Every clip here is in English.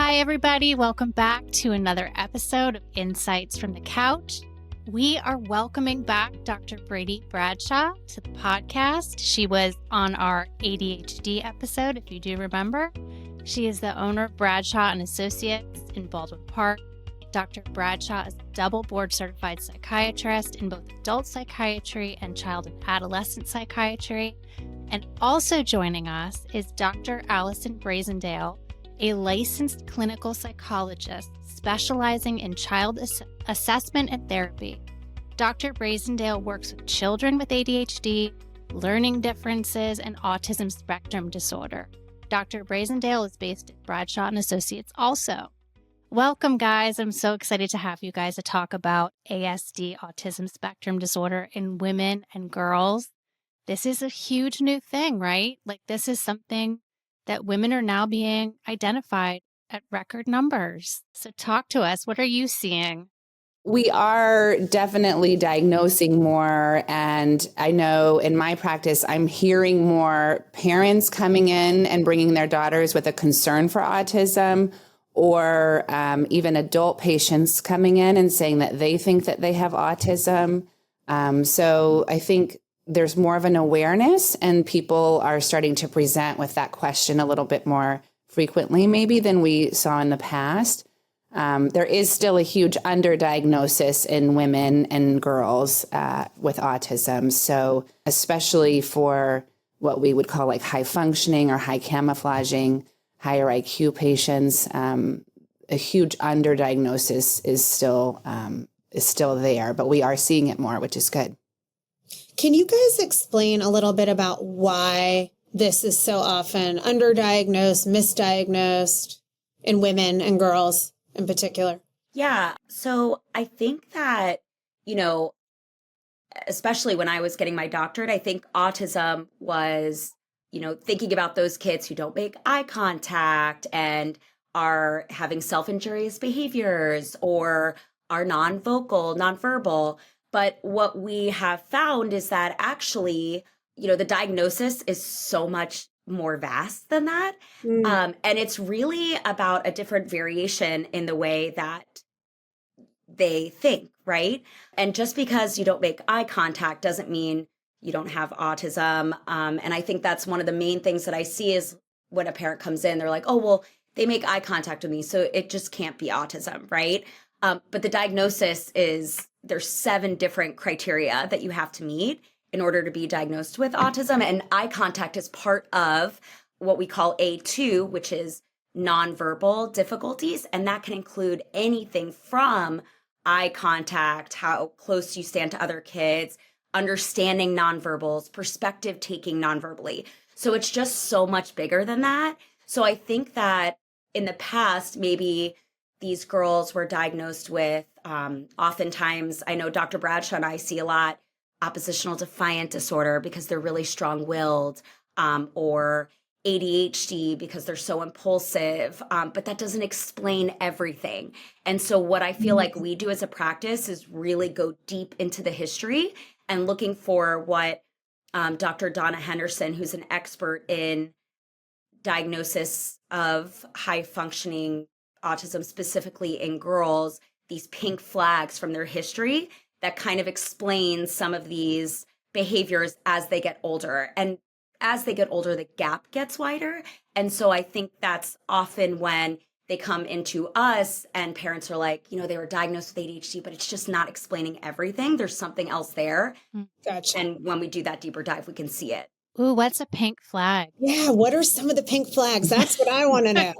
Hi, everybody. Welcome back to another episode of Insights from the Couch. We are welcoming back Dr. Brady Bradshaw to the podcast. She was on our ADHD episode, if you do remember. She is the owner of Bradshaw and Associates in Baldwin Park. Dr. Bradshaw is a double board certified psychiatrist in both adult psychiatry and child and adolescent psychiatry. And also joining us is Dr. Allison Brazendale, a licensed clinical psychologist specializing in child assessment and therapy. Dr. Brazendale works with children with ADHD, learning differences, and autism spectrum disorder. Dr. Brazendale is based at Bradshaw and Associates also. Welcome, guys. I'm so excited to have you guys to talk about ASD, autism spectrum disorder, in women and girls. This is a huge new thing, right? Like, this is something that women are now being identified at record numbers. So talk to us. What are you seeing? We are definitely diagnosing more. And I know in my practice, I'm hearing more parents coming in and bringing their daughters with a concern for autism, or even adult patients coming in and saying that they think that they have autism. So I think there's more of an awareness, and people are starting to present with that question a little bit more frequently, maybe, than we saw in the past. There is still a huge underdiagnosis in women and girls with autism. So especially for what we would call like high functioning or high camouflaging, higher IQ patients, a huge underdiagnosis is still there, but we are seeing it more, which is good. Can you guys explain a little bit about why this is so often underdiagnosed, misdiagnosed in women and girls in particular? Yeah. So I think that, especially when I was getting my doctorate, I think autism was, thinking about those kids who don't make eye contact and are having self-injurious behaviors or are nonverbal. But what we have found is that actually, the diagnosis is so much more vast than that. And it's really about a different variation in the way that they think, right? And just because you don't make eye contact doesn't mean you don't have autism. And I think that's one of the main things that I see is when a parent comes in, they're like, oh, well, they make eye contact with me, so it just can't be autism, right? But the diagnosis is, there's 7 different criteria that you have to meet in order to be diagnosed with autism. And eye contact is part of what we call A2, which is nonverbal difficulties. And that can include anything from eye contact, how close you stand to other kids, understanding nonverbals, perspective taking nonverbally. So it's just so much bigger than that. So I think that in the past, maybe these girls were diagnosed with, oftentimes, I know Dr. Bradshaw and I see a lot, oppositional defiant disorder because they're really strong-willed, or ADHD because they're so impulsive, but that doesn't explain everything. And so what I feel like we do as a practice is really go deep into the history and looking for what Dr. Donna Henderson, who's an expert in diagnosis of high-functioning autism, specifically in girls, these pink flags from their history that kind of explains some of these behaviors as they get older. And as they get older, the gap gets wider. And so I think that's often when they come into us and parents are like, they were diagnosed with ADHD, but it's just not explaining everything. There's something else there. Gotcha. And when we do that deeper dive, we can see it. Ooh, what's a pink flag? Yeah, what are some of the pink flags? That's what I want to know.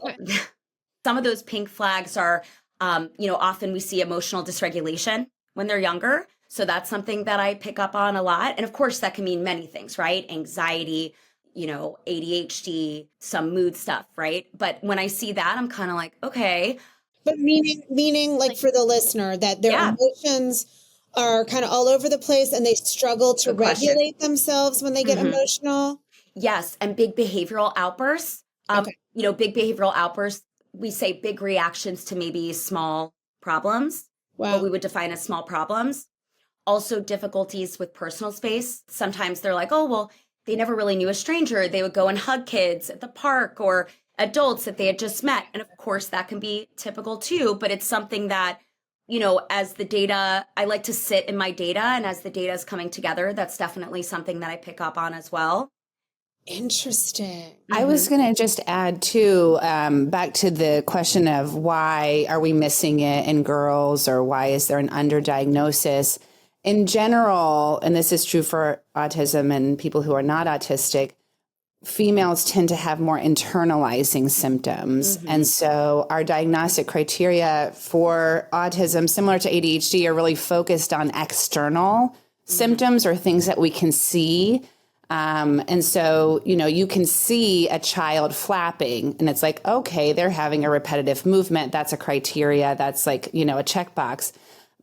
Some of those pink flags are, often we see emotional dysregulation when they're younger. So that's something that I pick up on a lot. And of course, that can mean many things, right? Anxiety, ADHD, some mood stuff, right? But when I see that, I'm kind of like, okay. But meaning like for the listener, that their emotions are kind of all over the place and they struggle to regulate themselves when they get emotional. Yes. And big behavioral outbursts. Big behavioral outbursts, we say big reactions to maybe small problems, what we would define as small problems. Also difficulties with personal space. Sometimes they're like, oh, well, they never really knew a stranger. They would go and hug kids at the park, adults that they had just met. And of course, that can be typical too, but it's something that, as the data, I like to sit in my data, and as the data is coming together, that's definitely something that I pick up on as well. Interesting. I was going to just add too, back to the question of why are we missing it in girls, or why is there an underdiagnosis? In general, and this is true for autism and people who are not autistic, females tend to have more internalizing symptoms. And so our diagnostic criteria for autism, similar to ADHD, are really focused on external symptoms or things that we can see. And so, you can see a child flapping and it's like, okay, they're having a repetitive movement. That's a criteria. That's like, a checkbox.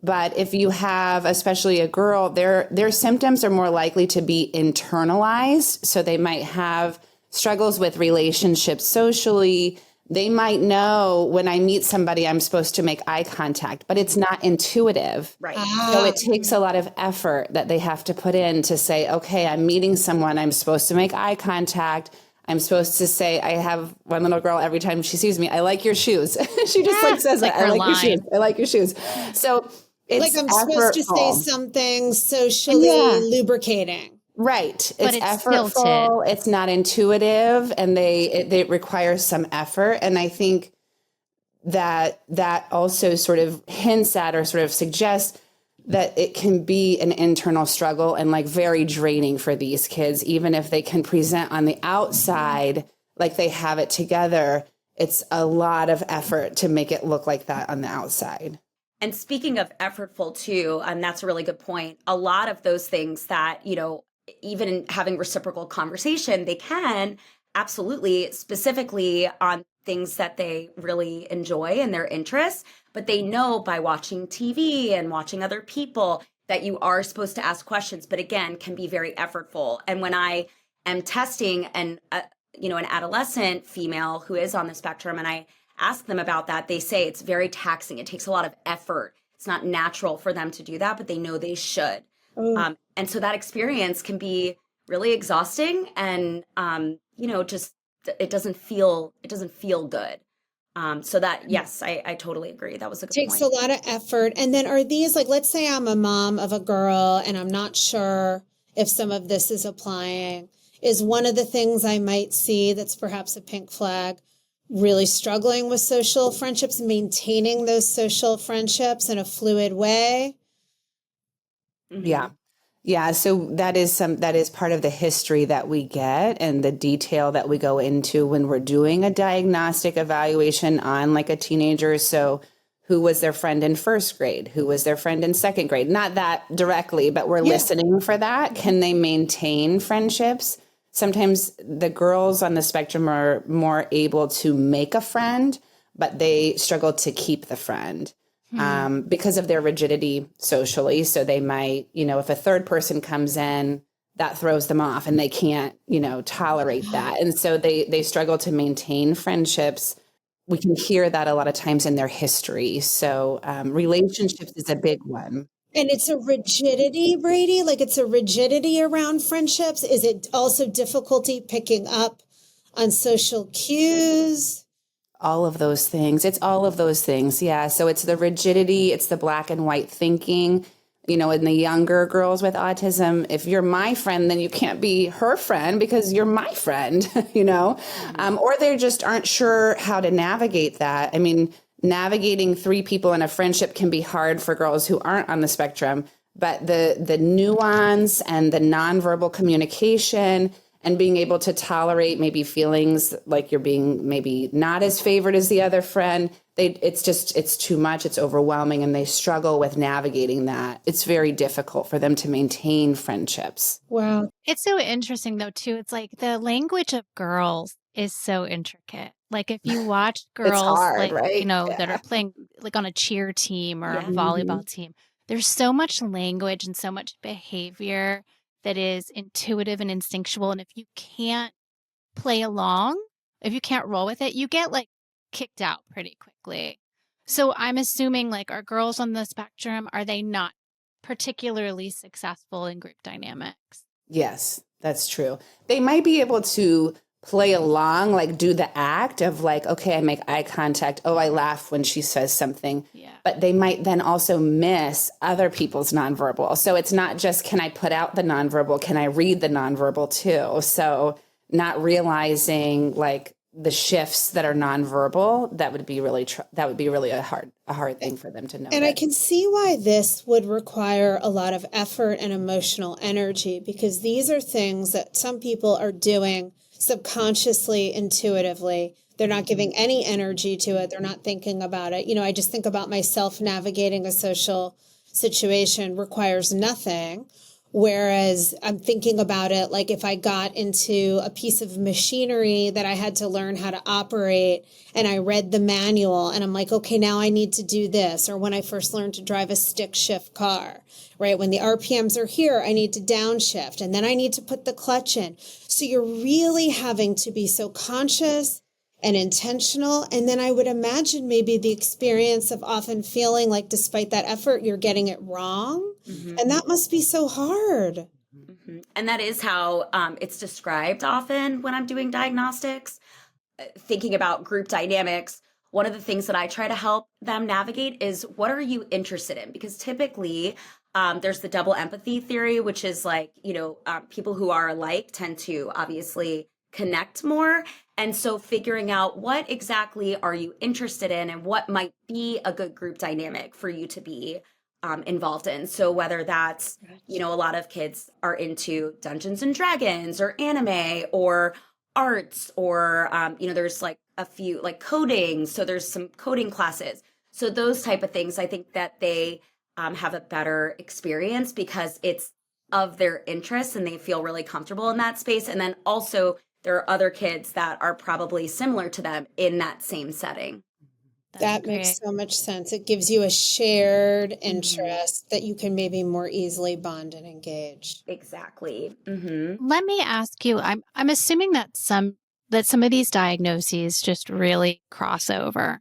But if you have, especially a girl, their symptoms are more likely to be internalized. So they might have struggles with relationships socially. They might know when I meet somebody, I'm supposed to make eye contact, but it's not intuitive. Right. So it takes a lot of effort that they have to put in to say, okay, I'm meeting someone. I'm supposed to make eye contact. I'm supposed to say, I have one little girl, every time she sees me, I like your shoes. She just says that. I like your shoes. I like your shoes. So it's I'm supposed to say something socially lubricating. Right. But it's effortful. Tilted. It's not intuitive, and it requires some effort. And I think that also sort of hints at, or sort of suggests that it can be an internal struggle and like very draining for these kids, even if they can present on the outside like they have it together. It's a lot of effort to make it look like that on the outside. And speaking of effortful too, and that's a really good point, a lot of those things that, even in having reciprocal conversation, they can absolutely, specifically on things that they really enjoy and their interests, but they know by watching TV and watching other people that you are supposed to ask questions, but again, can be very effortful. And when I am testing an adolescent female who is on the spectrum, and I ask them about that, they say it's very taxing. It takes a lot of effort. It's not natural for them to do that, but they know they should. And so that experience can be really exhausting, and just it doesn't feel good. So that, yes, I totally agree. That was a good point. Takes a lot of effort. And then are these, like, let's say I'm a mom of a girl and I'm not sure if some of this is applying. Is one of the things I might see that's perhaps a pink flag really struggling with social friendships, maintaining those social friendships in a fluid way? Yeah. Yeah. So that is part of the history that we get and the detail that we go into when we're doing a diagnostic evaluation on like a teenager. So who was their friend in first grade? Who was their friend in second grade? Not that directly, but we're listening for that. Can they maintain friendships? Sometimes the girls on the spectrum are more able to make a friend, but they struggle to keep the friend. Because of their rigidity socially. So they might, if a third person comes in, that throws them off and they can't, tolerate that. And so they struggle to maintain friendships. We can hear that a lot of times in their history. So relationships is a big one. And it's a rigidity, Brady? Like it's a rigidity around friendships? Is it also difficulty picking up on social cues? All of those things. It's all of those things. Yeah. So it's the rigidity. It's the black and white thinking. In the younger girls with autism, if you're my friend, then you can't be her friend because you're my friend, or they just aren't sure how to navigate that. I mean, navigating three people in a friendship can be hard for girls who aren't on the spectrum, but the nuance and the nonverbal communication and being able to tolerate maybe feelings like you're being maybe not as favored as the other friend, it's too much, it's overwhelming, and they struggle with navigating that. It's very difficult for them to maintain friendships. Wow. It's so interesting though, too. It's like the language of girls is so intricate. Like if you watch girls hard, right? That are playing like on a cheer team or a volleyball team, there's so much language and so much behavior that is intuitive and instinctual. And if you can't play along, if you can't roll with it, you get like kicked out pretty quickly. So I'm assuming like our girls on the spectrum, are they not particularly successful in group dynamics? Yes, that's true. They might be able to play along, like do the act of like, okay, I make eye contact. Oh, I laugh when she says something. Yeah. But they might then also miss other people's nonverbal. So it's not just, can I put out the nonverbal? Can I read the nonverbal too? So not realizing like the shifts that are nonverbal, that would be really a hard thing for them to know. And I can see why this would require a lot of effort and emotional energy, because these are things that some people are doing subconsciously, intuitively. They're not giving any energy to it. They're not thinking about it. I just think about myself navigating a social situation requires nothing. Whereas I'm thinking about it like if I got into a piece of machinery that I had to learn how to operate and I read the manual and I'm like, okay, now I need to do this. Or when I first learned to drive a stick shift car, right? When the RPMs are here, I need to downshift and then I need to put the clutch in. So you're really having to be so conscious and intentional. And then I would imagine maybe the experience of often feeling like despite that effort, you're getting it wrong. Mm-hmm. And that must be so hard. Mm-hmm. And that is how it's described often when I'm doing diagnostics. Thinking about group dynamics, one of the things that I try to help them navigate is what are you interested in? Because typically there's the double empathy theory, which is like, people who are alike tend to obviously connect more. And so figuring out what exactly are you interested in and what might be a good group dynamic for you to be involved in. So whether that's, a lot of kids are into Dungeons and Dragons or anime or arts or, there's like a few like coding. So there's some coding classes. So those type of things, I think that they have a better experience because it's of their interests and they feel really comfortable in that space. And then also there are other kids that are probably similar to them in that same setting. That makes so much sense. It gives you a shared interest that you can maybe more easily bond and engage. Exactly. Mm-hmm. Let me ask you, I'm assuming that some of these diagnoses just really cross over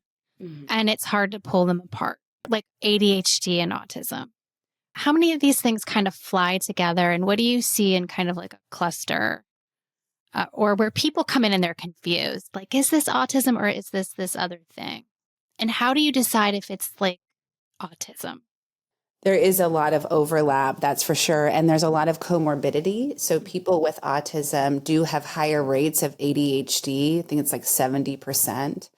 and it's hard to pull them apart, like ADHD and autism. How many of these things kind of fly together and what do you see in kind of like a cluster? Or where people come in and they're confused, like, is this autism or is this other thing? And how do you decide if it's like autism? There is a lot of overlap, that's for sure. And there's a lot of comorbidity. So people with autism do have higher rates of ADHD. I think it's like 70%.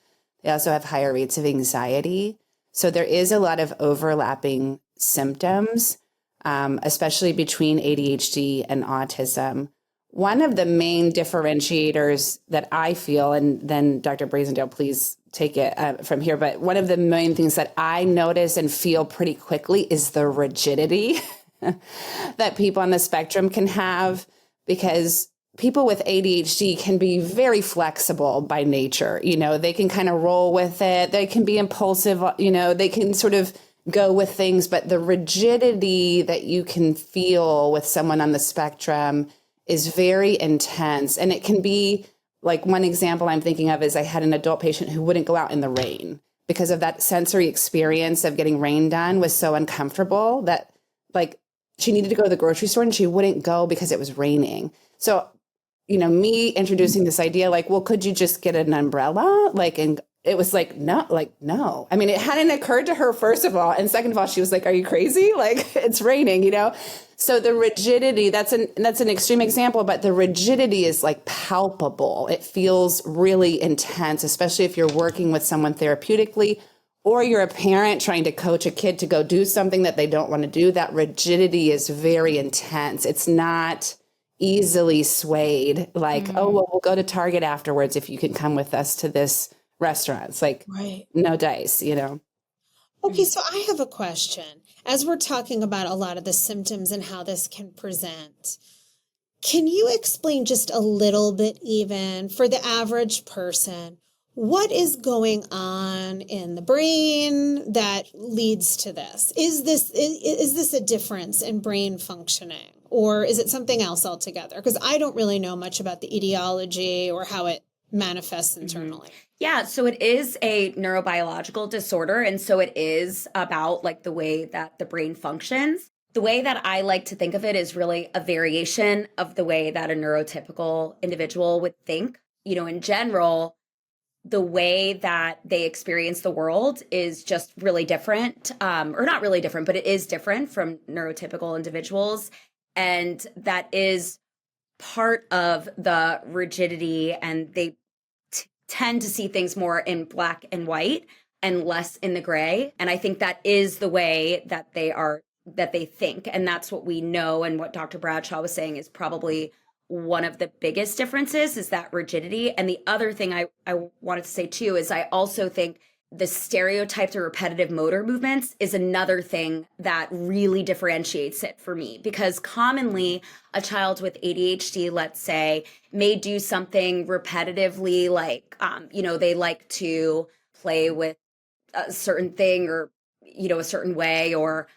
They also have higher rates of anxiety. So there is a lot of overlapping symptoms, especially between ADHD and autism. One of the main differentiators that I feel, and then Dr. Brazendale, please take it from here, but one of the main things that I notice and feel pretty quickly is the rigidity that people on the spectrum can have, because people with ADHD can be very flexible by nature. They can kind of roll with it. They can be impulsive, they can sort of go with things, but the rigidity that you can feel with someone on the spectrum is very intense. And it can be like, one example I'm thinking of is I had an adult patient who wouldn't go out in the rain because of that sensory experience of getting rained on was so uncomfortable that like she needed to go to the grocery store and she wouldn't go because it was raining. So, me introducing this idea, like, well, could you just get an umbrella? And it was like, no. I mean, it hadn't occurred to her, first of all. And second of all, she was like, are you crazy? Like, it's raining, So the rigidity, that's an extreme example, but the rigidity is like palpable. It feels really intense, especially if you're working with someone therapeutically or you're a parent trying to coach a kid to go do something that they don't want to do. That rigidity is very intense. It's not easily swayed. Like, oh, well, we'll go to Target afterwards if you can come with us to this restaurant. It's like, no dice, Okay, so I have a question. As we're talking about a lot of the symptoms and how this can present, can you explain just a little bit, even for the average person, what is going on in the brain that leads to this? Is this a difference in brain functioning, or is it something else altogether? Because I don't really know much about the etiology or how it manifests internally. Yeah, so it is a neurobiological disorder. And so it is about like the way that the brain functions. The way that I like to think of it is really a variation of the way that a neurotypical individual would think. in general, the way that they experience the world is just really different, or not really different, but it is different from neurotypical individuals. And that is part of the rigidity, and they tend to see things more in black and white and less in the gray. And I think that is the way that they think. And that's what we know. And what Dr. Bradshaw was saying is probably one of the biggest differences, is that rigidity. And the other thing I wanted to say too is I also think the stereotypes or repetitive motor movements is another thing that really differentiates it for me, because commonly a child with ADHD, let's say, may do something repetitively, like, they like to play with a certain thing, or, a certain way, or,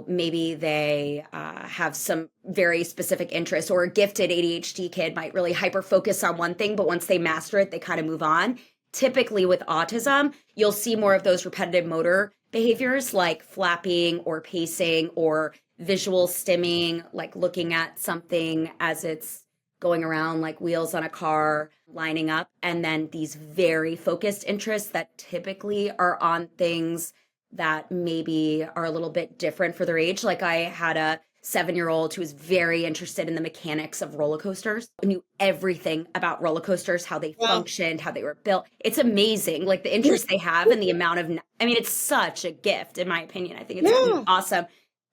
maybe they have some very specific interests, or a gifted ADHD kid might really hyper focus on one thing, but once they master it, they kind of move on. Typically with autism, you'll see more of those repetitive motor behaviors, like flapping or pacing or visual stimming, like looking at something as it's going around, like wheels on a car, lining up. And then these very focused interests that typically are on things that maybe are a little bit different for their age. Like I had a 7-year-old who was very interested in the mechanics of roller coasters, knew everything about roller coasters, how they functioned, how they were built. It's amazing, like the interest they have and the amount of, it's such a gift, in my opinion. I think it's really awesome.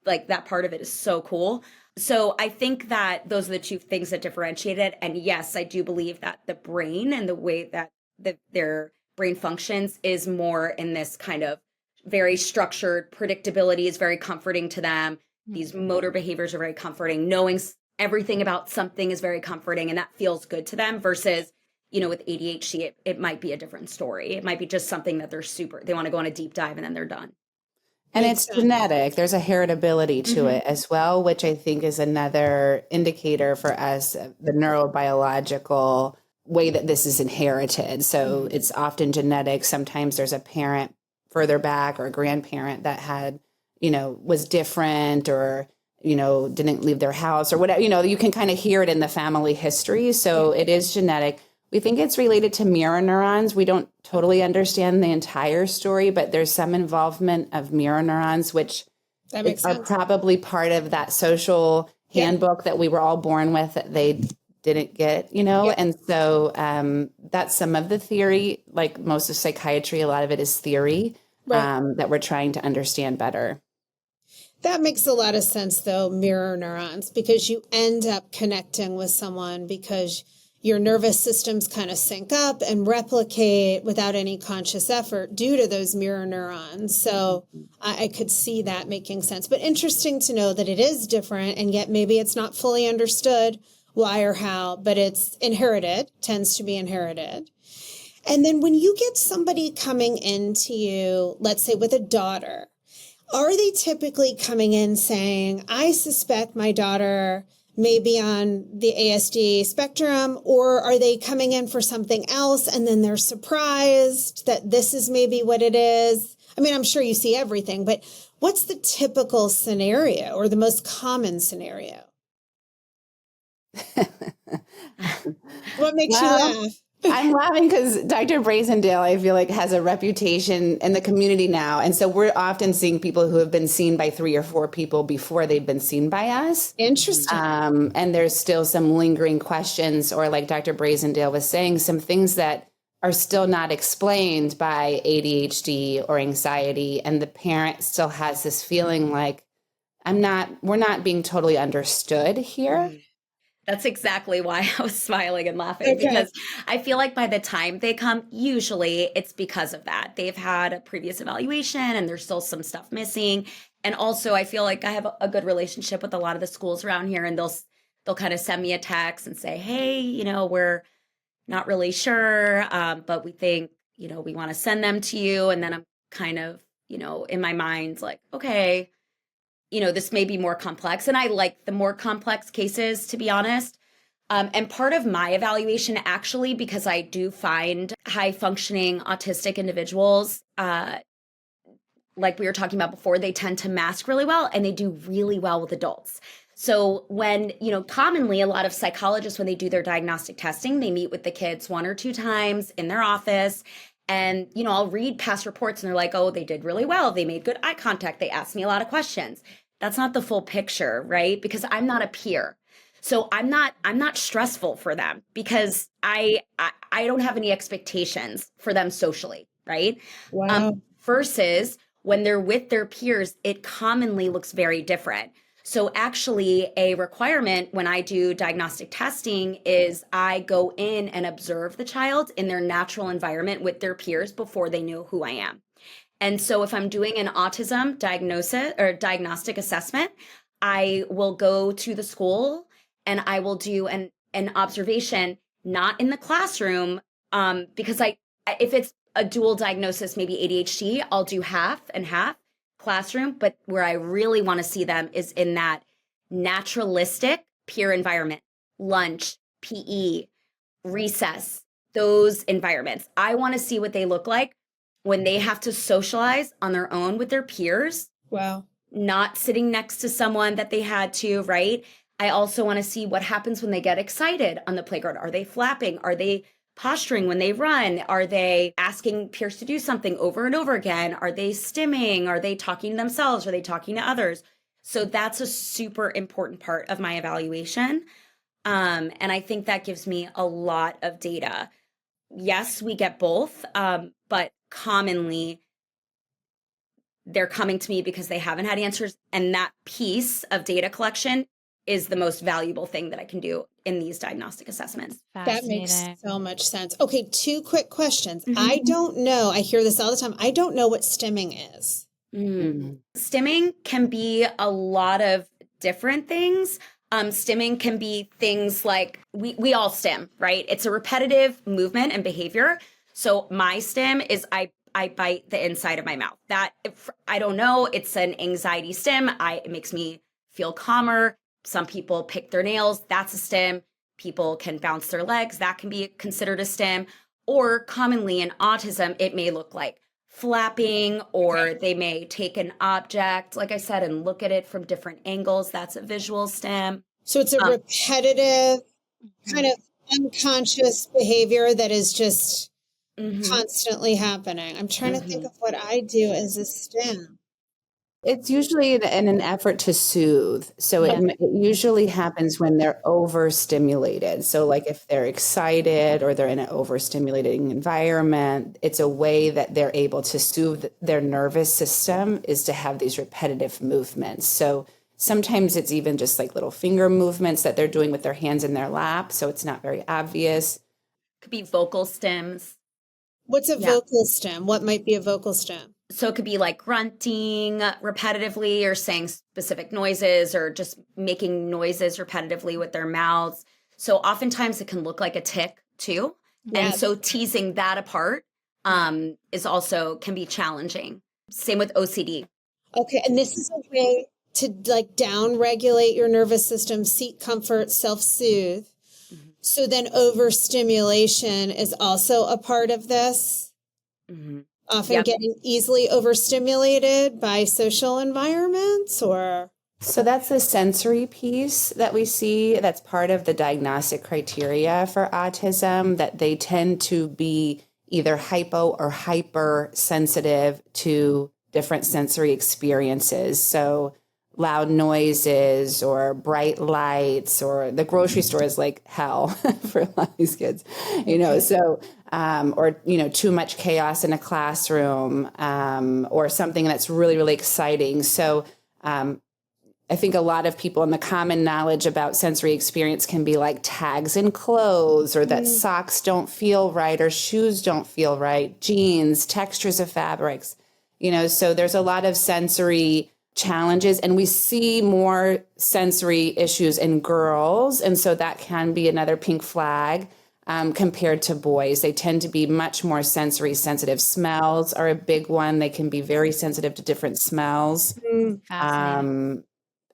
Like that part of it is so cool. So I think that those are the two things that differentiate it. And yes, I do believe that the brain and the way that their brain functions is more in this kind of very structured predictability is very comforting to them. These motor behaviors are very comforting. Knowing everything about something is very comforting, and that feels good to them, versus, with ADHD, it might be a different story. It might be just something that they want to go on a deep dive and then they're done. And it's genetic. There's a heritability to it as well, which I think is another indicator for us, the neurobiological way that this is inherited. So it's often genetic. Sometimes there's a parent further back or a grandparent that had, was different, or, didn't leave their house or whatever, you can kind of hear it in the family history. So it is genetic. We think it's related to mirror neurons. We don't totally understand the entire story, but there's some involvement of mirror neurons, which are probably part of that social handbook that we were all born with that they didn't get, And so that's some of the theory. Like most of psychiatry, a lot of it is theory that we're trying to understand better. That makes a lot of sense, though, mirror neurons, because you end up connecting with someone because your nervous systems kind of sync up and replicate without any conscious effort due to those mirror neurons. So I could see that making sense. But interesting to know that it is different, and yet maybe it's not fully understood why or how, but it's inherited, tends to be inherited. And then when you get somebody coming into you, let's say with a daughter, are they typically coming in saying, I suspect my daughter may be on the ASD spectrum, or are they coming in for something else and then they're surprised that this is maybe what it is? I'm sure you see everything, but what's the typical scenario or the most common scenario? What makes you laugh? I'm laughing because Dr. Brazendale, I feel like, has a reputation in the community now. And so we're often seeing people who have been seen by 3 or 4 people before they've been seen by us. Interesting. And there's still some lingering questions, or like Dr. Brazendale was saying, some things that are still not explained by ADHD or anxiety. And the parent still has this feeling like, we're not being totally understood here. That's exactly why I was smiling and laughing, because I feel like by the time they come, usually it's because of that. They've had a previous evaluation and there's still some stuff missing. And also I feel like I have a good relationship with a lot of the schools around here, and they'll kind of send me a text and say, hey, we're not really sure, but we think, we want to send them to you. And then I'm kind of, in my mind, like, okay, this may be more complex. And I like the more complex cases, to be honest. And part of my evaluation, actually, because I do find high functioning autistic individuals, like we were talking about before, they tend to mask really well, and they do really well with adults. So when, commonly a lot of psychologists, when they do their diagnostic testing, they meet with the kids 1 or 2 times in their office. And, I'll read past reports and they're like, oh, they did really well. They made good eye contact. They asked me a lot of questions. That's not the full picture, right? Because I'm not a peer. So I'm not stressful for them because I don't have any expectations for them socially, right? Wow. Versus when they're with their peers, it commonly looks very different. So actually a requirement when I do diagnostic testing is I go in and observe the child in their natural environment with their peers before they know who I am. And so if I'm doing an autism diagnosis or diagnostic assessment, I will go to the school and I will do an observation, not in the classroom, because if it's a dual diagnosis, maybe ADHD, I'll do half and half classroom, but where I really want to see them is in that naturalistic peer environment, lunch, PE, recess, those environments. I want to see what they look like when they have to socialize on their own with their peers. Wow. Not sitting next to someone that they had to, right? I also want to see what happens when they get excited on the playground. Are they flapping? Are they posturing when they run? Are they asking peers to do something over and over again? Are they stimming? Are they talking to themselves? Are they talking to others? So that's a super important part of my evaluation. And I think that gives me a lot of data. Yes, we get both, but commonly they're coming to me because they haven't had answers. And that piece of data collection is the most valuable thing that I can do in these diagnostic assessments. That makes so much sense. Okay, 2 quick questions. I don't know. I hear this all the time. I don't know what stimming is. Stimming can be a lot of different things. Stimming can be things like we all stim, right? It's a repetitive movement and behavior. So my stim is I bite the inside of my mouth. That I don't know. It's an anxiety stim. It makes me feel calmer. Some people pick their nails. That's a stim. People can bounce their legs. That can be considered a stim. Or commonly in autism, it may look like flapping, or they may take an object, like I said, and look at it from different angles. That's a visual stim. So it's a repetitive kind of unconscious behavior that is just constantly happening. I'm trying to think of what I do as a stim. It's usually in an effort to soothe. So it usually happens when they're overstimulated. So like if they're excited or they're in an overstimulating environment, it's a way that they're able to soothe their nervous system is to have these repetitive movements. So sometimes it's even just like little finger movements that they're doing with their hands in their lap. So it's not very obvious. Could be vocal stems. What's a vocal stem? What might be a vocal stem? So it could be like grunting repetitively or saying specific noises or just making noises repetitively with their mouths. So oftentimes it can look like a tick too. Yes. And so teasing that apart is also can be challenging. Same with OCD. Okay. And this is a way to like down regulate your nervous system, seek comfort, self-soothe. So then overstimulation is also a part of this. Often getting easily overstimulated by social environments or? So that's the sensory piece that we see. That's part of the diagnostic criteria for autism, that they tend to be either hypo or hypersensitive to different sensory experiences. So loud noises or bright lights, or the grocery store is like hell for a lot of these kids, so, or, too much chaos in a classroom, or something that's really, really exciting. So, I think a lot of people in the common knowledge about sensory experience can be like tags in clothes, or that socks don't feel right, or shoes don't feel right, jeans, textures of fabrics, so there's a lot of sensory challenges, and we see more sensory issues in girls. And so that can be another pink flag compared to boys. They tend to be much more sensory sensitive. Smells are a big one. They can be very sensitive to different smells. And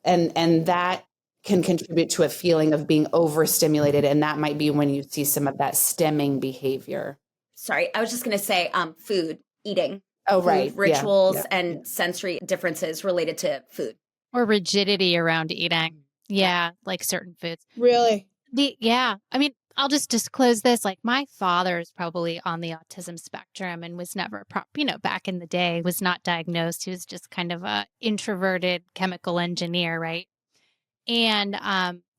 that can contribute to a feeling of being overstimulated. And that might be when you see some of that stemming behavior. Sorry, I was just going to say food, eating. Oh, right. Rituals and sensory differences related to food. Or rigidity around eating. Yeah, like certain foods. Really? Yeah. I mean, I'll just disclose this. Like my father is probably on the autism spectrum and was never, back in the day, was not diagnosed. He was just kind of a introverted chemical engineer, right? And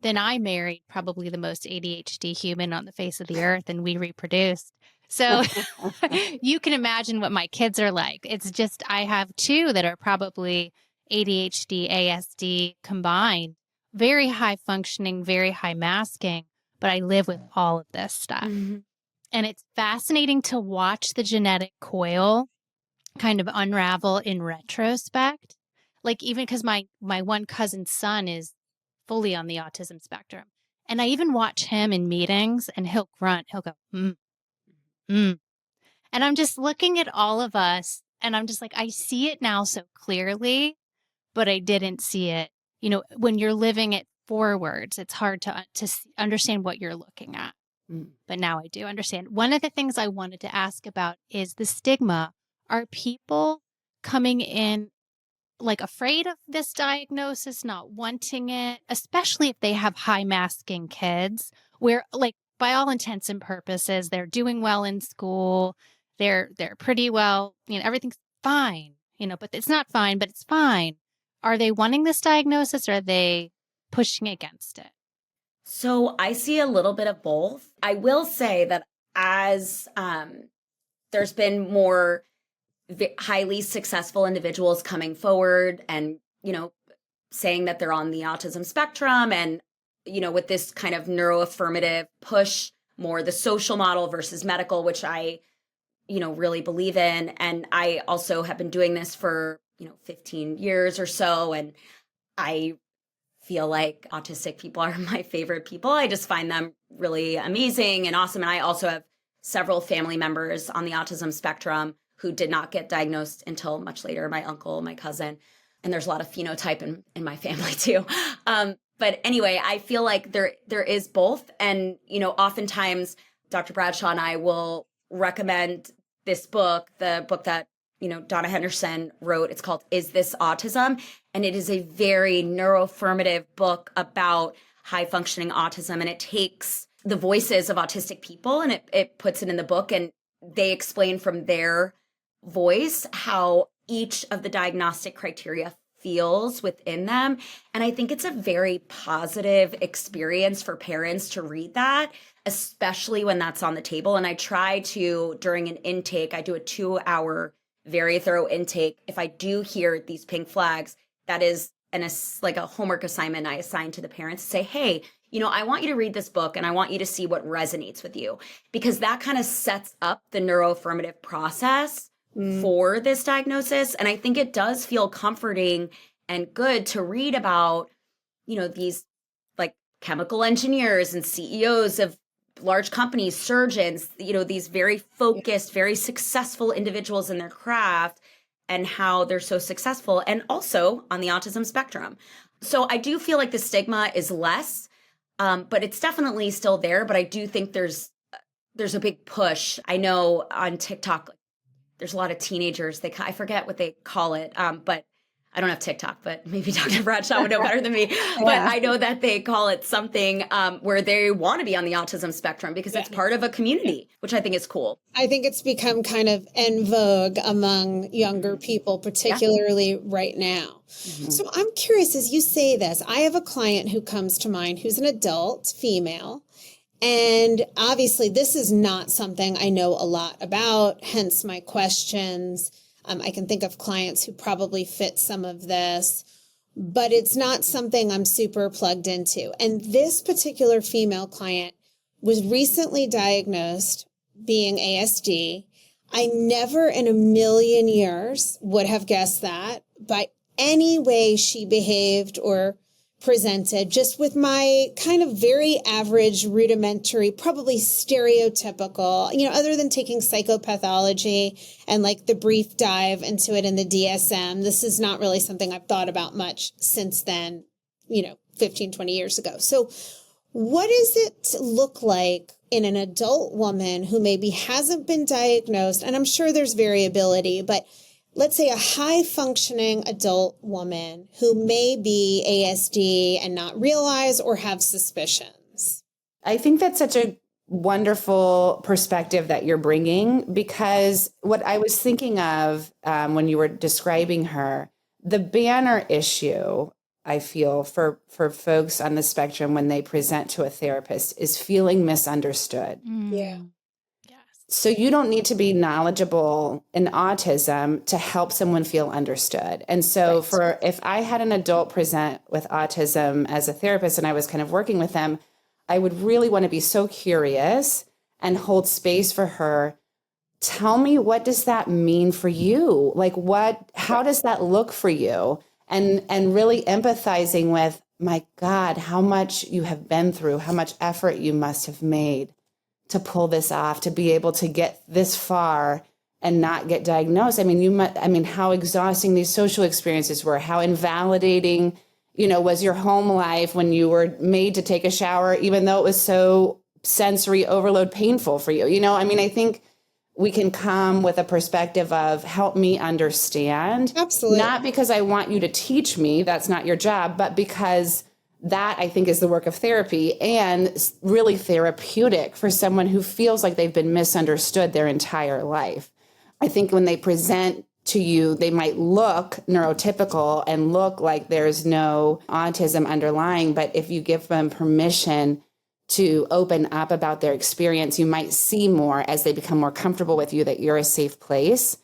then I married probably the most ADHD human on the face of the earth, and we reproduced. So you can imagine what my kids are like. It's just, I have two that are probably ADHD, ASD combined, very high functioning, very high masking, but I live with all of this stuff. Mm-hmm. And it's fascinating to watch the genetic coil kind of unravel in retrospect. Like even because my one cousin's son is fully on the autism spectrum. And I even watch him in meetings and he'll grunt, he'll go, mm. And I'm just looking at all of us and I'm just like, I see it now so clearly, but I didn't see it. You know, when you're living it forwards, it's hard to understand what you're looking at. But now I do understand. One of the things I wanted to ask about is the stigma. Are people coming in like afraid of this diagnosis, not wanting it, especially if they have high masking kids where like by all intents and purposes, they're doing well in school. They're pretty well, everything's fine, but it's not fine, but it's fine. Are they wanting this diagnosis or are they pushing against it? So I see a little bit of both. I will say that as there's been more highly successful individuals coming forward and, saying that they're on the autism spectrum and, with this kind of neuroaffirmative push, more the social model versus medical, which I, really believe in. And I also have been doing this for, 15 years or so. And I feel like autistic people are my favorite people. I just find them really amazing and awesome. And I also have several family members on the autism spectrum who did not get diagnosed until much later, my uncle, my cousin. And there's a lot of phenotype in my family too. But anyway, I feel like there is both. And, oftentimes Dr. Bradshaw and I will recommend this book, the book that, Donna Henderson wrote. It's called Is This Autism? And it is a very neuroaffirmative book about high functioning autism. And it takes the voices of autistic people and it puts it in the book. And they explain from their voice how each of the diagnostic criteria feels within them. And I think it's a very positive experience for parents to read that, especially when that's on the table. And I try to, during an intake, I do a 2-hour, very thorough intake. If I do hear these pink flags, that is like a homework assignment I assign to the parents to say, hey, I want you to read this book and I want you to see what resonates with you, because that kind of sets up the neuroaffirmative process for this diagnosis. And I think it does feel comforting and good to read about, these like chemical engineers and CEOs of large companies, surgeons, these very focused, very successful individuals in their craft and how they're so successful, and also on the autism spectrum. So I do feel like the stigma is less, but it's definitely still there. But I do think there's a big push. I know on TikTok, there's a lot of teenagers. I forget what they call it, but I don't have TikTok, but maybe Dr. Bradshaw would know better than me. Yeah. But I know that they call it something where they want to be on the autism spectrum because it's part of a community, which I think is cool. I think it's become kind of en vogue among younger people, particularly right now. Mm-hmm. So I'm curious, as you say this, I have a client who comes to mind who's an adult female. And obviously, this is not something I know a lot about, hence my questions. I can think of clients who probably fit some of this, but it's not something I'm super plugged into. And this particular female client was recently diagnosed being ASD. I never in a million years would have guessed that by any way she behaved or presented, just with my kind of very average, rudimentary, probably stereotypical, other than taking psychopathology and like the brief dive into it in the DSM. This is not really something I've thought about much since then, 15, 20 years ago. So what does it look like in an adult woman who maybe hasn't been diagnosed? And I'm sure there's variability, but let's say a high functioning adult woman who may be ASD and not realize or have suspicions? I think that's such a wonderful perspective that you're bringing, because what I was thinking of when you were describing her, the banner issue, I feel for folks on the spectrum when they present to a therapist, is feeling misunderstood. Yeah. So you don't need to be knowledgeable in autism to help someone feel understood. And so if I had an adult present with autism as a therapist and I was kind of working with them, I would really want to be so curious and hold space for her. Tell me, what does that mean for you? Like how does that look for you? And really empathizing with, my God, how much you have been through, how much effort you must have made to pull this off, to be able to get this far and not get diagnosed. I mean, how exhausting these social experiences were, how invalidating, was your home life when you were made to take a shower, even though it was so sensory overload painful for you. I think we can come with a perspective of, help me understand. Absolutely. Not because I want you to teach me, that's not your job, but because that, I think, is the work of therapy and really therapeutic for someone who feels like they've been misunderstood their entire life. I think when they present to you, they might look neurotypical and look like there's no autism underlying, but if you give them permission to open up about their experience, you might see more as they become more comfortable with you, that you're a safe place.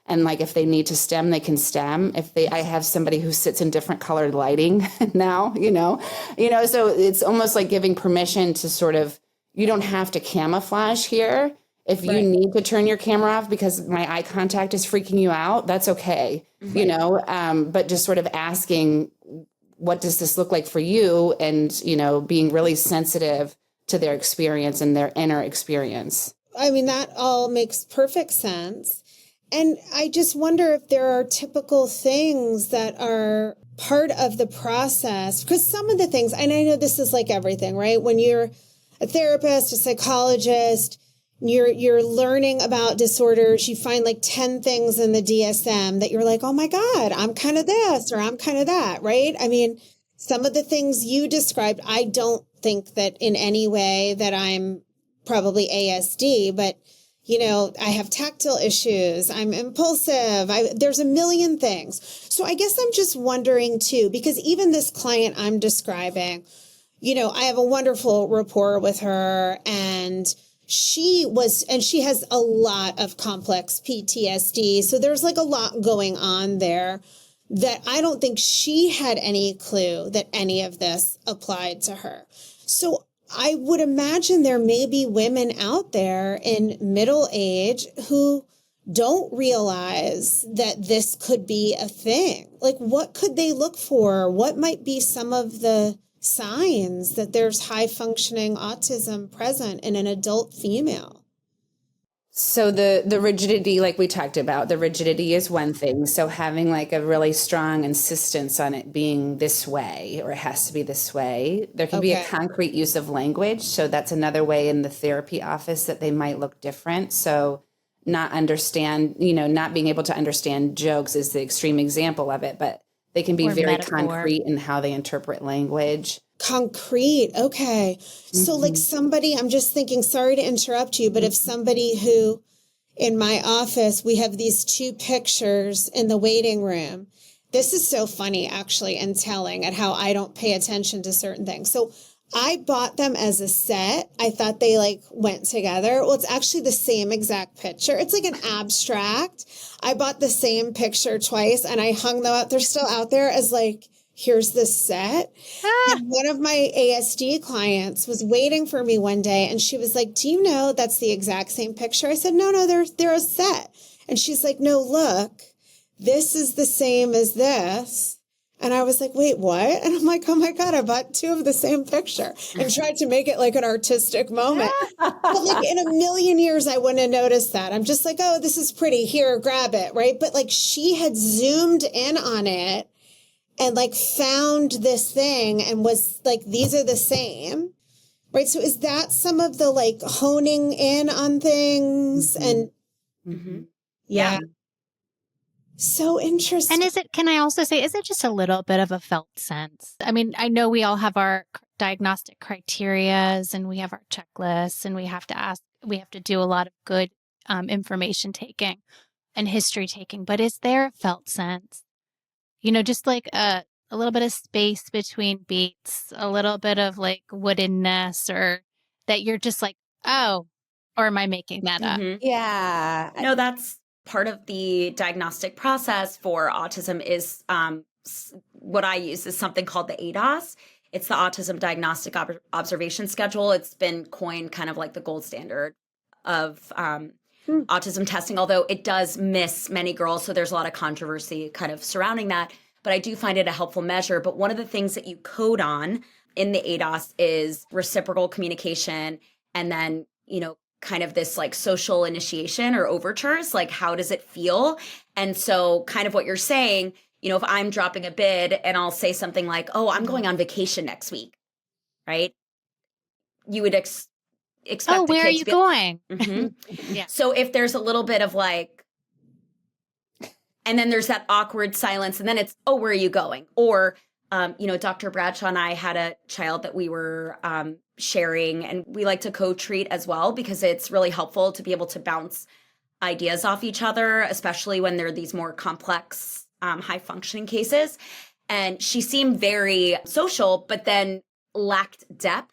And like, if they need to stem, they can stem. I have somebody who sits in different colored lighting now, so it's almost like giving permission to sort of, you don't have to camouflage here. If you need to turn your camera off because my eye contact is freaking you out, that's okay, but just sort of asking, what does this look like for you? And, being really sensitive to their experience and their inner experience. I mean, that all makes perfect sense. And I just wonder if there are typical things that are part of the process, because some of the things, and I know this is like everything, right? When you're a therapist, a psychologist, you're learning about disorders, you find like 10 things in the DSM that you're like, oh my God, I'm kind of this or I'm kind of that, right? I mean, some of the things you described, I don't think that in any way that I'm probably ASD, but I have tactile issues. I'm impulsive. There's a million things. So I guess I'm just wondering too, because even this client I'm describing, I have a wonderful rapport with her, and she has a lot of complex PTSD. So there's like a lot going on there that I don't think she had any clue that any of this applied to her. So I would imagine there may be women out there in middle age who don't realize that this could be a thing. Like, what could they look for? What might be some of the signs that there's high functioning autism present in an adult female? So the rigidity, like we talked about, the rigidity is one thing. So having like a really strong insistence on it being this way, or it has to be this way. There can be a concrete use of language. So that's another way in the therapy office that they might look different. So not being able to understand jokes is the extreme example of it, but they can be very concrete in how they interpret language. Concrete. Okay. So like somebody, I'm just thinking, sorry to interrupt you, but if somebody who in my office, we have these two pictures in the waiting room. This is so funny actually, and telling at how I don't pay attention to certain things. So I bought them as a set. I thought they like went together. Well, it's actually the same exact picture. It's like an abstract. I bought the same picture twice and I hung them up. They're still out there as like, here's the set. And one of my ASD clients was waiting for me one day and she was like, do you know that's the exact same picture? I said, no, they're a set. And she's like, no, look, this is the same as this. And I was like, wait, what? And I'm like, oh my God, I bought two of the same picture and tried to make it like an artistic moment. But like in a million years, I wouldn't have noticed that. I'm just like, oh, this is pretty. Here, grab it. Right. But like she had zoomed in on it and like found this thing and was like, these are the same. Right. So is that some of the like honing in on things? And Yeah. So interesting. And can I also say, is it just a little bit of a felt sense? I mean, I know we all have our diagnostic criterias and we have our checklists and we have to do a lot of good information taking and history taking, but is there a felt sense? Just like a little bit of space between beats, a little bit of like woodenness, or that you're just like, oh, or am I making that up? Yeah. No, that's part of the diagnostic process for autism is what I use is something called the ADOS. It's the Autism Diagnostic Observation Schedule. It's been coined kind of like the gold standard of autism testing, although it does miss many girls. So there's a lot of controversy kind of surrounding that. But I do find it a helpful measure. But one of the things that you code on in the ADOS is reciprocal communication, and then, kind of this like social initiation or overtures, like how does it feel? And so kind of what you're saying, if I'm dropping a bid and I'll say something like, oh, I'm going on vacation next week, right? You would expect oh, the where are kids you to be going? Yeah. So if there's a little bit of like, and then there's that awkward silence, and then it's, oh, where are you going? Or, Dr. Bradshaw and I had a child that we were sharing, and we like to co-treat as well because it's really helpful to be able to bounce ideas off each other, especially when there are these more complex, high-functioning cases. And she seemed very social, but then lacked depth.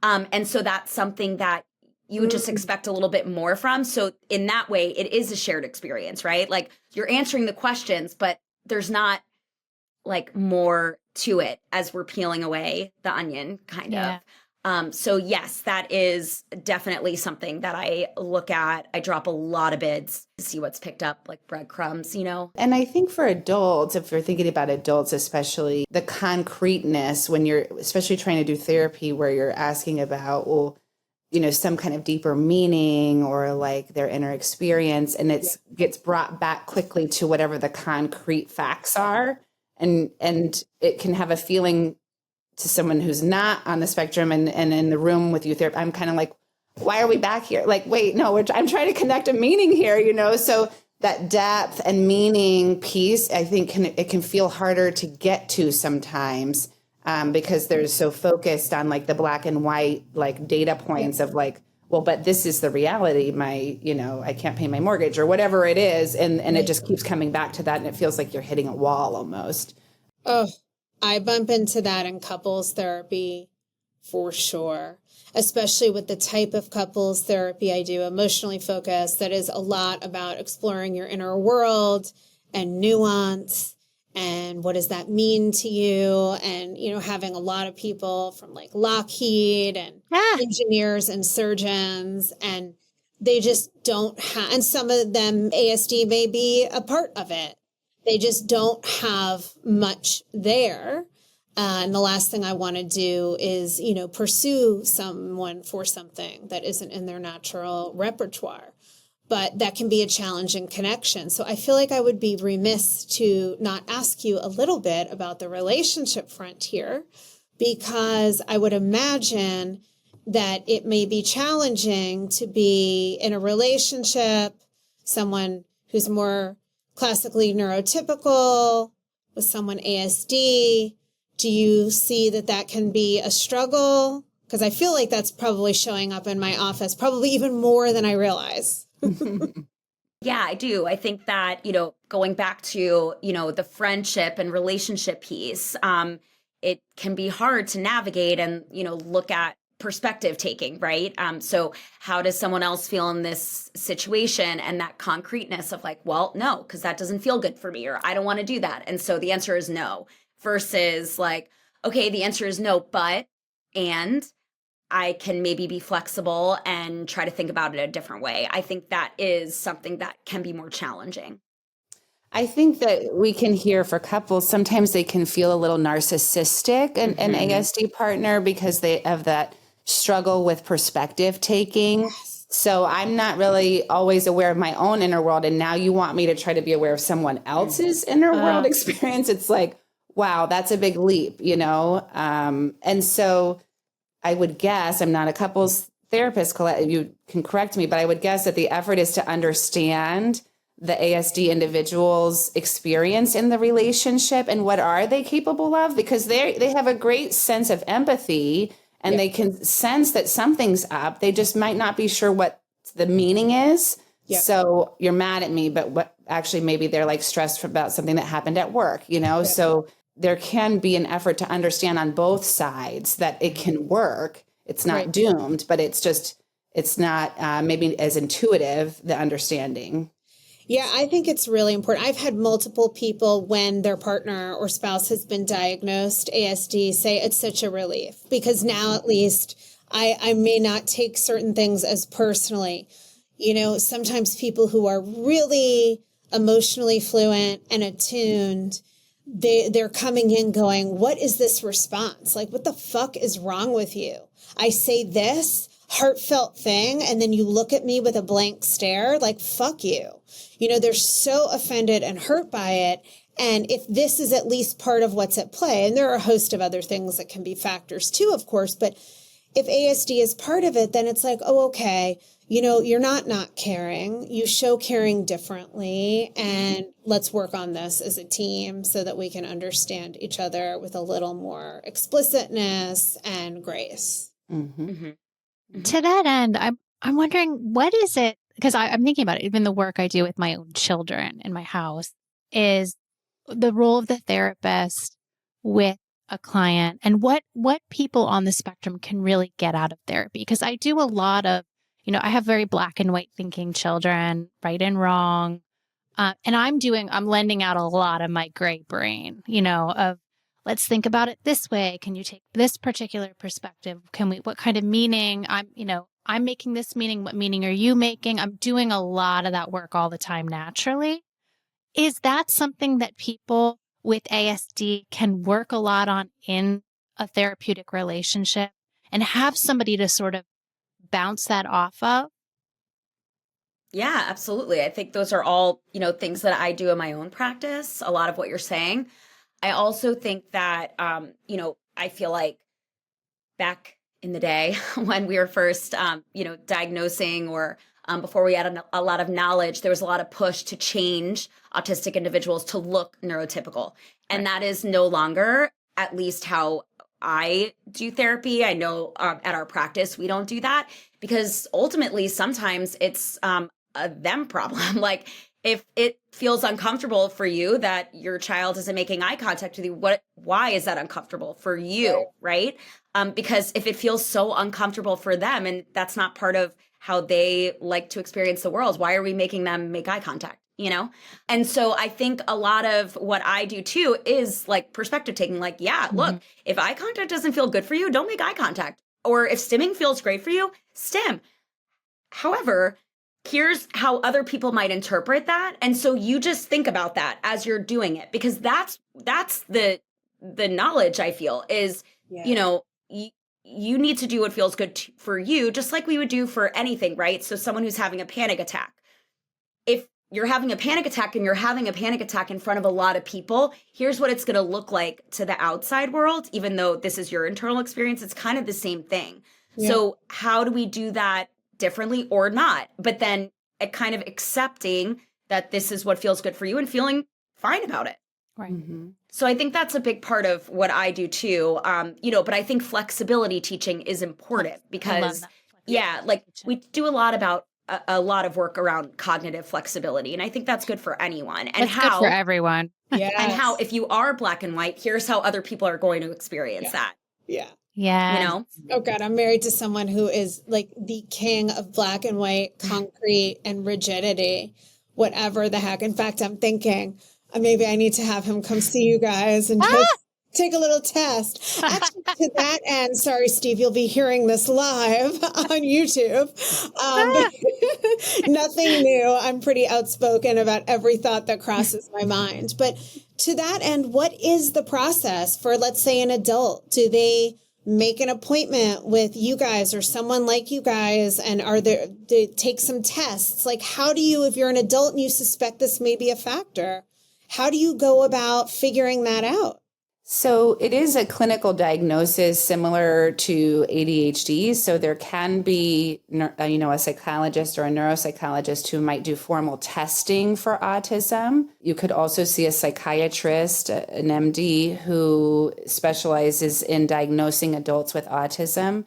And so that's something that you would just expect a little bit more from. So in that way, it is a shared experience, right? Like you're answering the questions, but there's not like more to it as we're peeling away the onion kind of. So yes, that is definitely something that I look at. I drop a lot of bids to see what's picked up, like breadcrumbs, And I think for adults, if you're thinking about adults, especially the concreteness when you're especially trying to do therapy where you're asking about, well, some kind of deeper meaning or like their inner experience, and it gets brought back quickly to whatever the concrete facts are. And it can have a feeling to someone who's not on the spectrum and in the room with you therapy. I'm kind of like, why are we back here? Like, wait, no, I'm trying to connect a meaning here, So that depth and meaning piece, I think it can feel harder to get to sometimes. Because they're so focused on like the black and white, like data points of like, well, but this is the reality. I can't pay my mortgage or whatever it is. And it just keeps coming back to that. And it feels like you're hitting a wall almost. Oh, I bump into that in couples therapy for sure, especially with the type of couples therapy I do, emotionally focused, that is a lot about exploring your inner world and nuance. And what does that mean to you? And, having a lot of people from like Lockheed and engineers and surgeons, and they just don't have, and some of them ASD may be a part of it. They just don't have much there. And the last thing I want to do is, pursue someone for something that isn't in their natural repertoire. But that can be a challenging connection. So I feel like I would be remiss to not ask you a little bit about the relationship frontier, because I would imagine that it may be challenging to be in a relationship, someone who's more classically neurotypical with someone ASD. Do you see that can be a struggle? Because I feel like that's probably showing up in my office, probably even more than I realize. Yeah, I do. I think that, going back to, the friendship and relationship piece, it can be hard to navigate and, look at perspective taking, right? So how does someone else feel in this situation? And that concreteness of like, well, no, because that doesn't feel good for me, or I don't want to do that. And so the answer is no, versus like, okay, the answer is no, and I can maybe be flexible and try to think about it a different way. I think that is something that can be more challenging. I think that we can hear for couples, sometimes they can feel a little narcissistic, an ASD partner, because they have that struggle with perspective taking. Yes. So I'm not really always aware of my own inner world. And now you want me to try to be aware of someone else's inner world experience. It's like, wow, that's a big leap, And so I would guess, I'm not a couples therapist, Colette, you can correct me, but I would guess that the effort is to understand the ASD individual's experience in the relationship and what are they capable of, because they have a great sense of empathy and they can sense that something's up. They just might not be sure what the meaning is. Yep. So you're mad at me, but what actually maybe they're like stressed about something that happened at work, you know? Yep. So there can be an effort to understand on both sides that it can work. It's not doomed, but it's not maybe as intuitive, the understanding. Yeah, I think it's really important. I've had multiple people when their partner or spouse has been diagnosed ASD say it's such a relief because now at least I may not take certain things as personally. You know, sometimes people who are really emotionally fluent and attuned, they're coming in going, what is this response? Like, what the fuck is wrong with you? I say this heartfelt thing, and then you look at me with a blank stare, like, fuck you. You know, they're so offended and hurt by it. And if this is at least part of what's at play, and there are a host of other things that can be factors too, of course, but if ASD is part of it, then it's like, oh, okay, you know, you're not caring. You show caring differently, and let's work on this as a team so that we can understand each other with a little more explicitness and grace. Mm-hmm. Mm-hmm. To that end, I'm wondering, what is it? Because I'm thinking about it, even the work I do with my own children in my house is the role of the therapist with a client and what people on the spectrum can really get out of therapy. Because I do a lot of, you know, I have very black and white thinking children, right and wrong. And I'm lending out a lot of my gray brain, you know, of let's think about it this way. Can you take this particular perspective? What kind of meaning I'm making this meaning. What meaning are you making? I'm doing a lot of that work all the time naturally. Is that something that people with ASD can work a lot on in a therapeutic relationship and have somebody to sort of bounce that off of? Yeah, absolutely. I think those are all, you know, things that I do in my own practice, a lot of what you're saying. I also think that, you know, I feel like back in the day when we were first, you know, diagnosing or before we had a lot of knowledge, there was a lot of push to change autistic individuals to look neurotypical. And that is no longer, at least how I do therapy. I know at our practice, we don't do that because ultimately sometimes it's a them problem. Like if it feels uncomfortable for you that your child isn't making eye contact with you, why is that uncomfortable for you, right? Because if it feels so uncomfortable for them and that's not part of how they like to experience the world, why are we making them make eye contact, you know? And so I think a lot of what I do too is like perspective taking, like, yeah, look, if eye contact doesn't feel good for you, don't make eye contact. Or if stimming feels great for you, stim. However, here's how other people might interpret that. And so you just think about that as you're doing it, because that's the knowledge I feel is, you know, you need to do what feels good for you, just like we would do for anything, right? So someone who's having a panic attack, if you're having a panic attack and you're having a panic attack in front of a lot of people, here's what it's going to look like to the outside world, even though this is your internal experience, it's kind of the same thing. Yeah. So how do we do that differently or not? But then kind of accepting that this is what feels good for you and feeling fine about it. Right. Mm-hmm. So I think that's a big part of what I do too. You know, but I think flexibility teaching is important because, like we do a lot of work around cognitive flexibility, and I think that's good for anyone. And that's good for everyone. Yes. And how if you are black and white, here's how other people are going to experience that. Yeah. Yeah. You know? Oh God, I'm married to someone who is like the king of black and white, concrete and rigidity, whatever the heck. In fact, I'm thinking maybe I need to have him come see you guys and just take a little test. Actually, to that end, sorry, Steve, you'll be hearing this live on YouTube. Nothing new. I'm pretty outspoken about every thought that crosses my mind. But to that end, what is the process for, let's say, an adult? Do they make an appointment with you guys or someone like you guys? And they take some tests? Like, how do you, if you're an adult and you suspect this may be a factor, how do you go about figuring that out? So it is a clinical diagnosis similar to ADHD. So there can be, a psychologist or a neuropsychologist who might do formal testing for autism. You could also see a psychiatrist, an MD, who specializes in diagnosing adults with autism.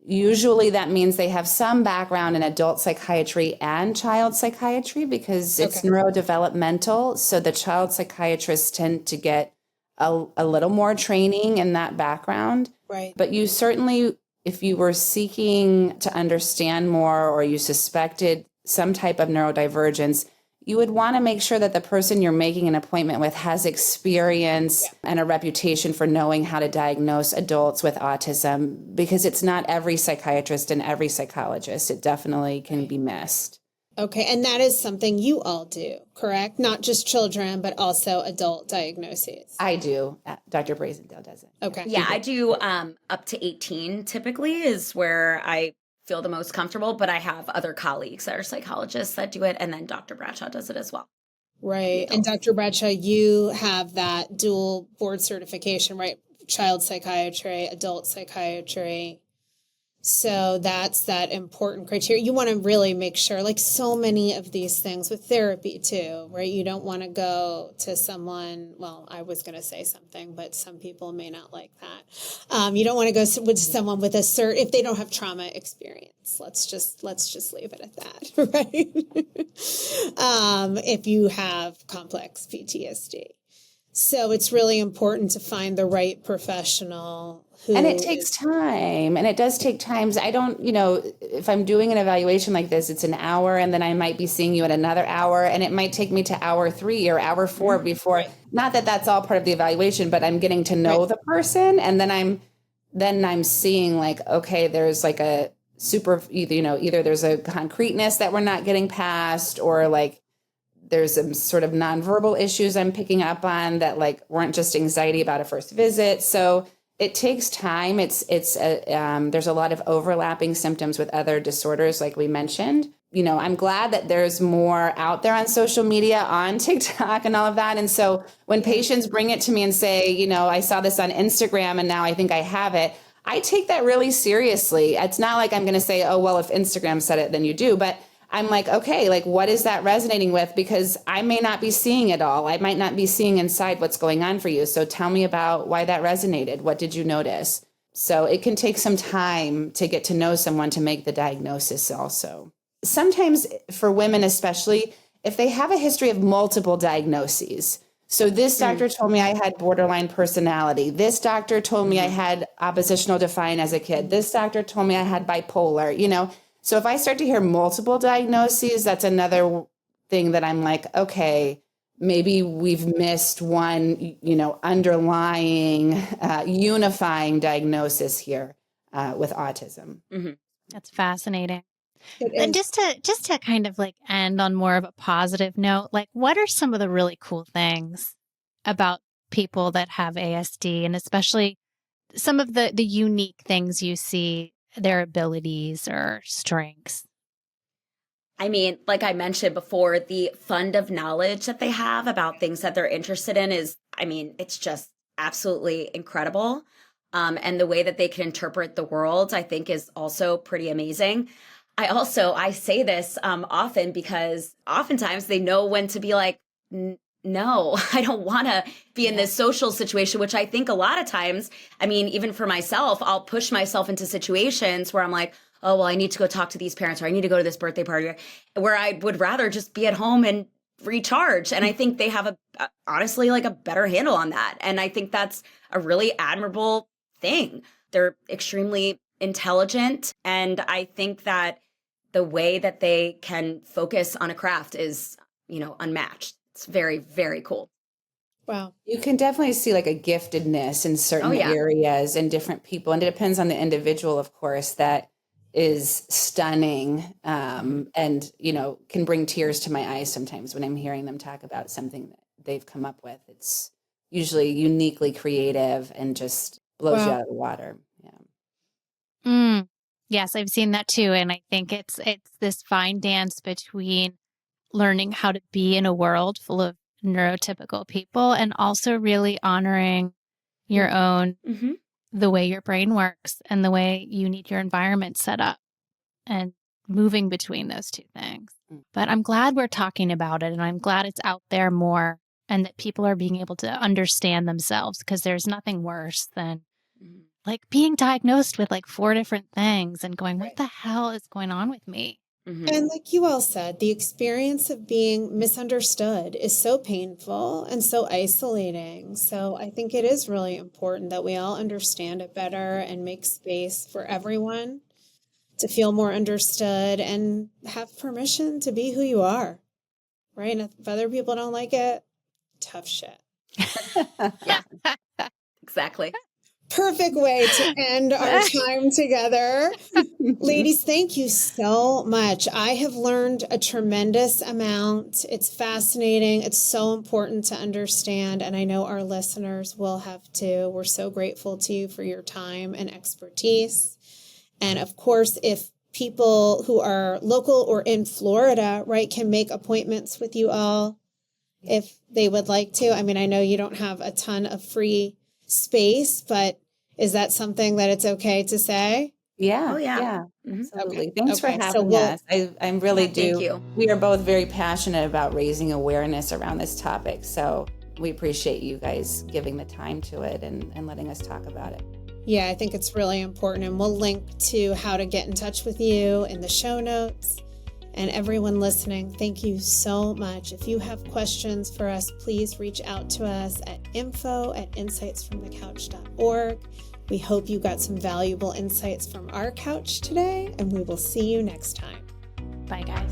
Usually that means they have some background in adult psychiatry and child psychiatry because it's neurodevelopmental. So the child psychiatrists tend to get a little more training in that background. Right. But you certainly, if you were seeking to understand more or you suspected some type of neurodivergence, you would want to make sure that the person you're making an appointment with has experience and a reputation for knowing how to diagnose adults with autism, because it's not every psychiatrist and every psychologist. It definitely can be missed. Okay. And that is something you all do, correct? Not just children, but also adult diagnoses. I do. Dr. Brazendale does it. Okay. Yeah, I do up to 18 typically is where I feel the most comfortable, but I have other colleagues that are psychologists that do it, and then Dr. Bradshaw does it as well. Right. And Dr. Bradshaw, you have that dual board certification, right? Child psychiatry, adult psychiatry. So that's that important criteria. You want to really make sure, like so many of these things with therapy too, right? You don't want to go to someone, well, I was going to say something, but some people may not like that. You don't want to go with someone with if they don't have trauma experience. Let's just leave it at that, right? If you have complex PTSD. So it's really important to find the right professional. And it takes time. And it does take time. I don't, if I'm doing an evaluation like this, it's an hour and then I might be seeing you at another hour and it might take me to hour 3 or hour 4 before, not that that's all part of the evaluation, but I'm getting to know the person. And then I'm seeing like, okay, there's like a either there's a concreteness that we're not getting past, or like there's some sort of nonverbal issues I'm picking up on that like weren't just anxiety about a first visit. So it takes time. There's a lot of overlapping symptoms with other disorders, like we mentioned. I'm glad that there's more out there on social media, on TikTok and all of that. And so when patients bring it to me and say, I saw this on Instagram and now I think I have it, I take that really seriously. It's not like I'm going to say, oh, well, if Instagram said it, then you do. But I'm like, okay, like what is that resonating with? Because I may not be seeing it all. I might not be seeing inside what's going on for you. So tell me about why that resonated. What did you notice? So it can take some time to get to know someone to make the diagnosis also. Sometimes for women, especially if they have a history of multiple diagnoses. So this doctor told me I had borderline personality. This doctor told me I had oppositional defiant as a kid. This doctor told me I had bipolar, So if I start to hear multiple diagnoses, that's another thing that I'm like, okay, maybe we've missed one, underlying, unifying diagnosis here with autism. Mm-hmm. That's fascinating. And just to kind of like end on more of a positive note, like what are some of the really cool things about people that have ASD, and especially some of the unique things you see, their abilities or strengths? I mean, like I mentioned before, the fund of knowledge that they have about things that they're interested in it's just absolutely incredible. And the way that they can interpret the world, I think, is also pretty amazing. I say this often because oftentimes they know when to be like, no, I don't want to be in this social situation, which I think a lot of times, even for myself, I'll push myself into situations where I'm like, oh, well, I need to go talk to these parents, or I need to go to this birthday party, where I would rather just be at home and recharge. And I think they have honestly, like a better handle on that. And I think that's a really admirable thing. They're extremely intelligent. And I think that the way that they can focus on a craft is, unmatched. It's very, very cool. Wow. You can definitely see like a giftedness in certain areas and different people. And it depends on the individual, of course, that is stunning and, can bring tears to my eyes sometimes when I'm hearing them talk about something that they've come up with. It's usually uniquely creative and just blows you out of the water. Yeah. Yes, I've seen that too. And I think it's this fine dance between learning how to be in a world full of neurotypical people and also really honoring your own, Mm-hmm. the way your brain works and the way you need your environment set up and moving between those two things. But I'm glad we're talking about it, and I'm glad it's out there more and that people are being able to understand themselves, because there's nothing worse than like being diagnosed with like 4 different things and going, what the hell is going on with me? Mm-hmm. And like you all said, the experience of being misunderstood is so painful and so isolating. So I think it is really important that we all understand it better and make space for everyone to feel more understood and have permission to be who you are, right? And if other people don't like it, tough shit. Yeah, exactly. Perfect way to end our time together. Ladies, thank you so much. I have learned a tremendous amount. It's fascinating. It's so important to understand. And I know our listeners will have too. We're so grateful to you for your time and expertise. And of course, if people who are local or in Florida, right, can make appointments with you all if they would like to. I mean, I know you don't have a ton of free space, but is that something that it's okay to say? Yeah. Oh, yeah. Yeah. Mhm. Absolutely. Okay. Thanks for Okay. So having we'll- us. I really do. Thank you. We are both very passionate about raising awareness around this topic. So we appreciate you guys giving the time to it and letting us talk about it. Yeah, I think it's really important. And we'll link to how to get in touch with you in the show notes. And everyone listening, thank you so much. If you have questions for us, please reach out to us at info@insightsfromthecouch.org. We hope you got some valuable insights from our couch today, and we will see you next time. Bye, guys.